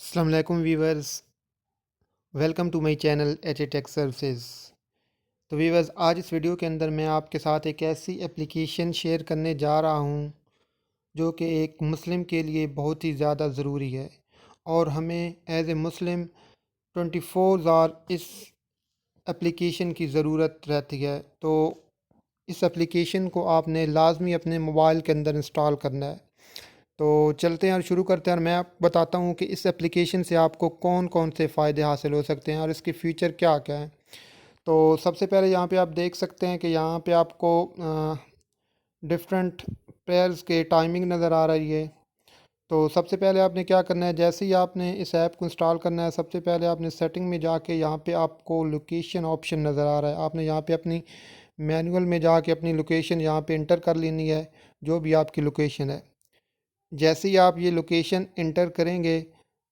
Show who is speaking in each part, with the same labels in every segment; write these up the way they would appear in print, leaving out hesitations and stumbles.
Speaker 1: السلام علیکم viewers, welcome to my channel H A tech services. تو ویورز، آج اس ویڈیو کے اندر میں آپ کے ساتھ ایک ایسی اپلیکیشن شیئر کرنے جا رہا ہوں جو کہ ایک مسلم کے لیے بہت ہی زیادہ ضروری ہے، اور ہمیں as a Muslim 24 us application کی ضرورت رہتی ہے۔ تو اس اپلیکیشن کو آپ نے لازمی اپنے موبائل کے اندر انسٹال کرنا ہے۔ تو چلتے ہیں اور شروع کرتے ہیں، اور میں آپ بتاتا ہوں کہ اس اپلیکیشن سے آپ کو کون کون سے فائدے حاصل ہو سکتے ہیں اور اس کے فیچر کیا کیا ہیں۔ تو سب سے پہلے یہاں پہ آپ دیکھ سکتے ہیں کہ یہاں پہ آپ کو ڈفرینٹ پریئرز کے ٹائمنگ نظر آ رہی ہے۔ تو سب سے پہلے آپ نے کیا کرنا ہے، جیسے ہی آپ نے اس ایپ کو انسٹال کرنا ہے، سب سے پہلے آپ نے سیٹنگ میں جا کے یہاں پہ آپ کو لوکیشن آپشن نظر آ رہا ہے۔ آپ نے یہاں پہ اپنی مینول میں جا کے اپنی لوکیشن یہاں پہ انٹر کر لینی ہے، جو بھی آپ کی لوکیشن ہے۔ جیسے ہی آپ یہ لوکیشن انٹر کریں گے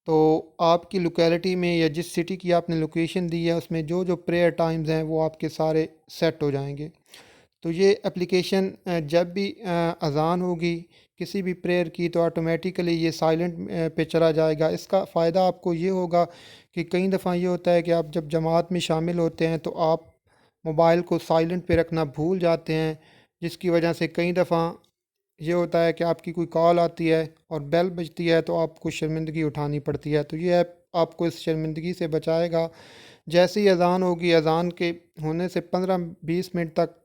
Speaker 1: تو آپ کی لوکیلٹی میں یا جس سٹی کی آپ نے لوکیشن دی ہے اس میں جو جو پریئر ٹائمز ہیں وہ آپ کے سارے سیٹ ہو جائیں گے۔ تو یہ اپلیکیشن جب بھی اذان ہوگی کسی بھی پریئر کی تو آٹومیٹیکلی یہ سائلنٹ پہ چلا جائے گا۔ اس کا فائدہ آپ کو یہ ہوگا کہ کئی دفعہ یہ ہوتا ہے کہ آپ جب جماعت میں شامل ہوتے ہیں تو آپ موبائل کو سائلنٹ پہ رکھنا بھول جاتے ہیں، جس کی وجہ سے کئی دفعہ یہ ہوتا ہے کہ آپ کی کوئی کال آتی ہے اور بیل بجتی ہے تو آپ کو شرمندگی اٹھانی پڑتی ہے۔ تو یہ ایپ آپ کو اس شرمندگی سے بچائے گا۔ جیسے ہی اذان ہوگی، اذان کے ہونے سے 15-20 منٹ تک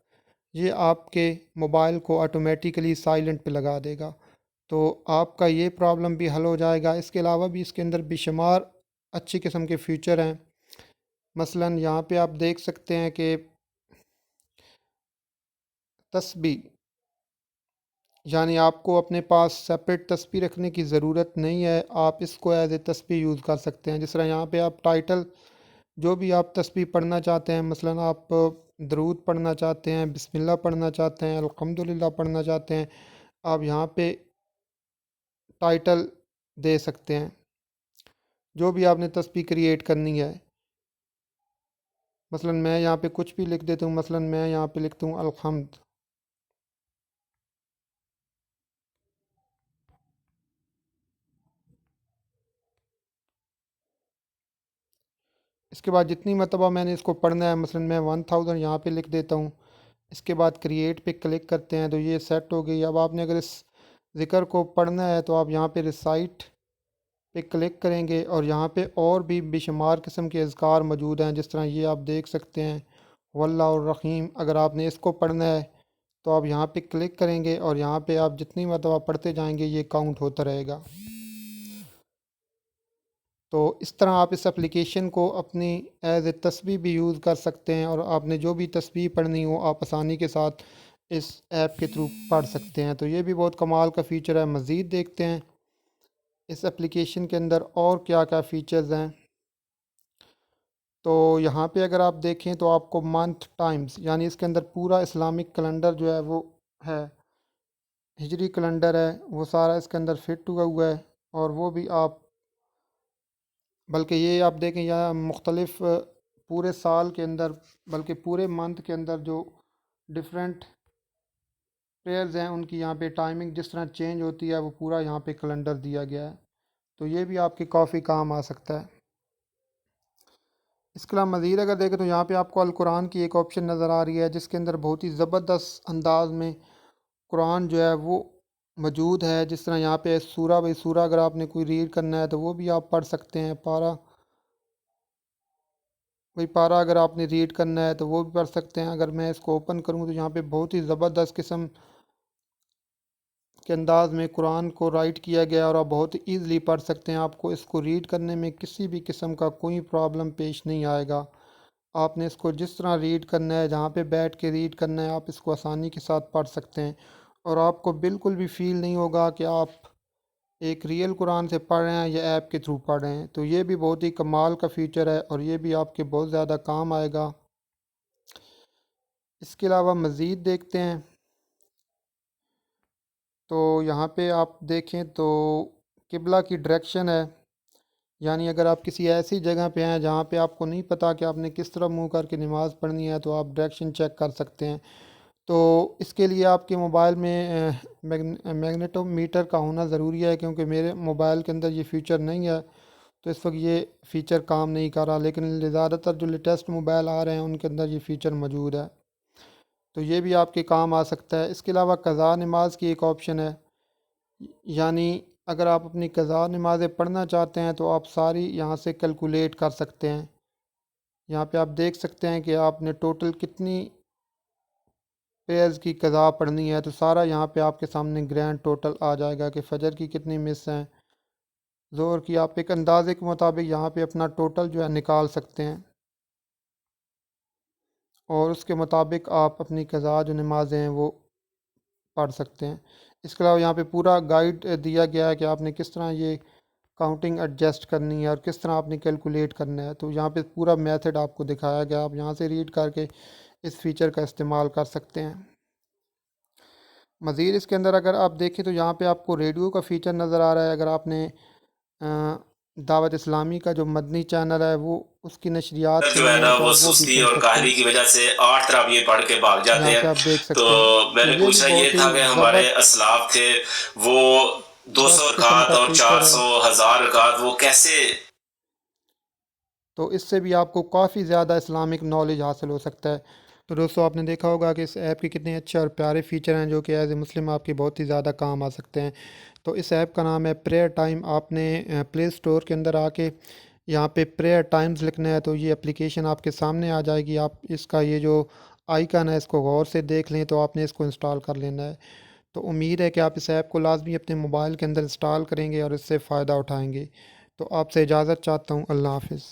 Speaker 1: یہ آپ کے موبائل کو آٹومیٹیکلی سائلنٹ پہ لگا دے گا۔ تو آپ کا یہ پرابلم بھی حل ہو جائے گا۔ اس کے علاوہ بھی اس کے اندر بے شمار اچھی قسم کے فیچر ہیں۔ مثلاً یہاں پہ آپ دیکھ سکتے ہیں کہ تسبیح، یعنی آپ کو اپنے پاس سپریٹ تسبیح رکھنے کی ضرورت نہیں ہے، آپ اس کو ایز اے تسبیح یوز کر سکتے ہیں۔ جس طرح یہاں پہ آپ ٹائٹل جو بھی آپ تسبیح پڑھنا چاہتے ہیں، مثلاً آپ درود پڑھنا چاہتے ہیں، بسم اللہ پڑھنا چاہتے ہیں، الحمدللہ پڑھنا چاہتے ہیں، آپ یہاں پہ ٹائٹل دے سکتے ہیں جو بھی آپ نے تسبیح کریٹ کرنی ہے۔ مثلاً میں یہاں پہ کچھ بھی لکھ دیتا ہوں، مثلاً میں یہاں پہ لکھتا ہوں الحمد۔ اس کے بعد جتنی مرتبہ میں نے اس کو پڑھنا ہے، مثلاً میں 1000 یہاں پہ لکھ دیتا ہوں۔ اس کے بعد کریٹ پہ کلک کرتے ہیں تو یہ سیٹ ہو گئی۔ اب آپ نے اگر اس ذکر کو پڑھنا ہے تو آپ یہاں پہ ریسائٹ پہ کلک کریں گے، اور یہاں پہ اور بھی بے شمار قسم کے اذکار موجود ہیں، جس طرح یہ آپ دیکھ سکتے ہیں واللہ الرحیم۔ اگر آپ نے اس کو پڑھنا ہے تو آپ یہاں پہ کلک کریں گے، اور یہاں پہ آپ جتنی مرتبہ پڑھتے جائیں گے یہ کاؤنٹ ہوتا رہے گا۔ تو اس طرح آپ اس اپلیکیشن کو اپنی ایز اے تسبیح بھی یوز کر سکتے ہیں، اور آپ نے جو بھی تسبیح پڑھنی ہو آپ آسانی کے ساتھ اس ایپ کے تھرو پڑھ سکتے ہیں۔ تو یہ بھی بہت کمال کا فیچر ہے۔ مزید دیکھتے ہیں اس اپلیکیشن کے اندر اور کیا کیا فیچرز ہیں۔ تو یہاں پہ اگر آپ دیکھیں تو آپ کو منتھ ٹائمز، یعنی اس کے اندر پورا اسلامک کیلنڈر جو ہے وہ ہے، ہجری کیلنڈر ہے، وہ سارا اس کے اندر فٹ ہوا ہے، اور وہ بھی آپ بلکہ یہ آپ دیکھیں یہاں مختلف پورے سال کے اندر، بلکہ پورے منتھ کے اندر جو ڈفرینٹ پریئرز ہیں ان کی یہاں پہ ٹائمنگ جس طرح چینج ہوتی ہے وہ پورا یہاں پہ کیلنڈر دیا گیا ہے۔ تو یہ بھی آپ کے کافی کام آ سکتا ہے۔ اس کے علاوہ مزید اگر دیکھیں تو یہاں پہ آپ کو القرآن کی ایک آپشن نظر آ رہی ہے، جس کے اندر بہت ہی زبردست انداز میں قرآن جو ہے وہ موجود ہے۔ جس طرح یہاں پہ سورہ بائی سورہ اگر آپ نے کوئی ریڈ کرنا ہے تو وہ بھی آپ پڑھ سکتے ہیں، پارہ بھئی پارہ اگر آپ نے ریڈ کرنا ہے تو وہ بھی پڑھ سکتے ہیں۔ اگر میں اس کو اوپن کروں تو یہاں پہ بہت ہی زبردست قسم کے انداز میں قرآن کو رائٹ کیا گیا، اور آپ بہت ایزلی پڑھ سکتے ہیں۔ آپ کو اس کو ریڈ کرنے میں کسی بھی قسم کا کوئی پرابلم پیش نہیں آئے گا۔ آپ نے اس کو جس طرح ریڈ کرنا ہے، جہاں پہ بیٹھ کے ریڈ کرنا ہے، آپ اس کو آسانی کے ساتھ پڑھ سکتے ہیں، اور آپ کو بالکل بھی فیل نہیں ہوگا کہ آپ ایک ریئل قرآن سے پڑھ رہے ہیں یا ایپ کے تھرو پڑھ رہے ہیں۔ تو یہ بھی بہت ہی کمال کا فیچر ہے، اور یہ بھی آپ کے بہت زیادہ کام آئے گا۔ اس کے علاوہ مزید دیکھتے ہیں تو یہاں پہ آپ دیکھیں تو قبلہ کی ڈائریکشن ہے، یعنی اگر آپ کسی ایسی جگہ پہ ہیں جہاں پہ آپ کو نہیں پتہ کہ آپ نے کس طرح منہ کر کے نماز پڑھنی ہے تو آپ ڈائریکشن چیک کر سکتے ہیں۔ تو اس کے لیے آپ کے موبائل میں میگنیٹو میٹر کا ہونا ضروری ہے، کیونکہ میرے موبائل کے اندر یہ فیچر نہیں ہے۔ تو اس وقت یہ فیچر کام نہیں کر رہا، لیکن زیادہ تر جو لیٹسٹ موبائل آ رہے ہیں ان کے اندر یہ فیچر موجود ہے، تو یہ بھی آپ کے کام آ سکتا ہے۔ اس کے علاوہ قضاء نماز کی ایک آپشن ہے، یعنی اگر آپ اپنی قضاء نمازیں پڑھنا چاہتے ہیں تو آپ ساری یہاں سے کیلکولیٹ کر سکتے ہیں۔ یہاں پہ آپ دیکھ سکتے ہیں کہ آپ نے ٹوٹل کتنی پیز کی قضاء پڑھنی ہے، تو سارا یہاں پہ آپ کے سامنے گرینڈ ٹوٹل آ جائے گا کہ فجر کی کتنی مس ہیں، ظہر کی۔ آپ ایک اندازے کے مطابق یہاں پہ اپنا ٹوٹل جو ہے نکال سکتے ہیں، اور اس کے مطابق آپ اپنی قضاء جو نمازیں ہیں وہ پڑھ سکتے ہیں۔ اس کے علاوہ یہاں پہ پورا گائیڈ دیا گیا ہے کہ آپ نے کس طرح یہ کاؤنٹنگ ایڈجسٹ کرنی ہے اور کس طرح آپ نے کیلکولیٹ کرنا ہے، تو یہاں پہ پورا میتھڈ آپ کو دکھایا گیا، آپ یہاں سے ریڈ کر کے اس فیچر کا استعمال کر سکتے ہیں۔ مزید اس کے اندر اگر آپ دیکھیں تو یہاں پہ آپ کو ریڈیو کا فیچر نظر آ رہا ہے۔ اگر آپ نے دعوت اسلامی کا جو مدنی چینل ہے وہ اس کی نشریات
Speaker 2: جو
Speaker 1: سننی
Speaker 2: ہے نا
Speaker 1: ہے تو
Speaker 2: وہ
Speaker 1: آپ وہ بھی
Speaker 2: سستی
Speaker 1: سن
Speaker 2: اور
Speaker 1: سکتے ہیں۔
Speaker 2: کاہلی کی وجہ سے 8 طرف یہ پڑھ کے بھاگ جاتے
Speaker 1: یہاں
Speaker 2: ہیں۔
Speaker 1: پہ آپ دیکھ
Speaker 2: تو
Speaker 1: سکتے ہیں،
Speaker 2: میں
Speaker 1: تو
Speaker 2: نے
Speaker 1: یہ بھی
Speaker 2: پوچھا یہ
Speaker 1: بہت ہی
Speaker 2: تھا کہ ہمارے اسلاف تھے وہ 200
Speaker 1: زبردست قسم
Speaker 2: رکعت
Speaker 1: کا
Speaker 2: اور
Speaker 1: فیچر ہے،
Speaker 2: 400 1000 رکعت وہ کیسے؟
Speaker 1: تو اس سے بھی آپ کو کافی زیادہ اسلامک نالج حاصل ہو سکتا ہے۔ تو دوستو آپ نے دیکھا ہوگا کہ اس ایپ کے کتنے اچھے اور پیارے فیچر ہیں جو کہ ایز اے مسلم آپ کی بہت ہی زیادہ کام آ سکتے ہیں۔ تو اس ایپ کا نام ہے پریئر ٹائم۔ آپ نے پلے اسٹور کے اندر آ کے یہاں پہ پریئر ٹائمز لکھنا ہے تو یہ اپلیکیشن آپ کے سامنے آ جائے گی۔ آپ اس کا یہ جو آئیکن ہے اس کو غور سے دیکھ لیں، تو آپ نے اس کو انسٹال کر لینا ہے۔ تو امید ہے کہ آپ اس ایپ کو لازمی اپنے موبائل کے اندر انسٹال کریں گے اور اس سے فائدہ اٹھائیں گے۔ تو آپ سے اجازت چاہتا ہوں، اللہ حافظ۔